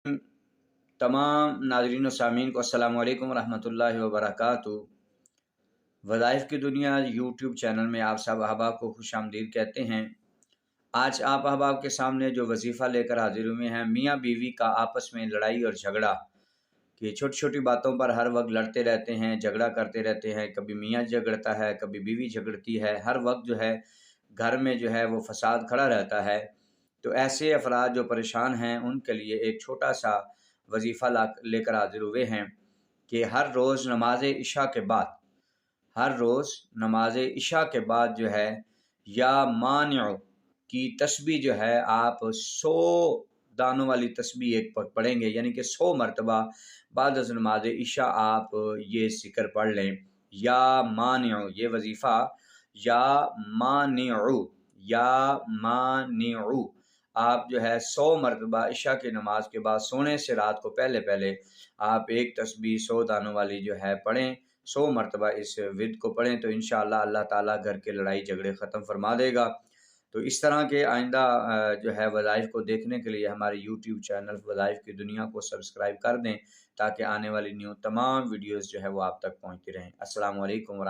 तमाम नाज़रीन व सामीन को अस्सलाम वालेकुम रहमतुल्लाहि व बरकातुहू। वज़ाइफ की दुनिया यूट्यूब चैनल में आप सब अहबाब को खुशामदीद कहते हैं। आज आप अहबाब के सामने जो वजीफ़ा लेकर हाजिर हुए हैं, मियाँ बीवी का आपस में लड़ाई और झगड़ा कि छोटी छोटी बातों पर हर वक्त लड़ते रहते हैं, झगड़ा करते रहते हैं। कभी मियाँ झगड़ता है, कभी बीवी झगड़ती है। हर वक्त जो है घर में जो है वो फसाद खड़ा रहता है। तो ऐसे अफराद जो परेशान हैं उनके लिए एक छोटा सा वजीफ़ा लेकर हाजिर हुए हैं कि हर रोज़ नमाज इशा के बाद जो है या मानिउ की तस्बीह जो है आप 100 दानों वाली तस्बीह एक पढ़ेंगे, यानी कि 100 मरतबा बाद नमाज इशा आप ये ज़िक्र पढ़ लें। या मानिउ, ये वजीफ़ा या मानिउ आप जो है 100 मरतबा इशा की नमाज के बाद सोने से रात को पहले पहले आप एक तस्बीह 100 दानों वाली जो है पढ़ें। 100 मरतबा इस विद को पढ़ें तो इंशाअल्लाह अल्लाह ताला घर के लड़ाई झगड़े ख़त्म फरमा देगा। तो इस तरह के आइंदा जो है वज़ाइफ को देखने के लिए हमारे यूट्यूब चैनल वज़ाइफ की दुनिया को सब्सक्राइब कर दें ताकि आने वाली न्यू तमाम वीडियोज़ जो है वो आप तक पहुँचती रहें। अस्सलाम वालेकुम।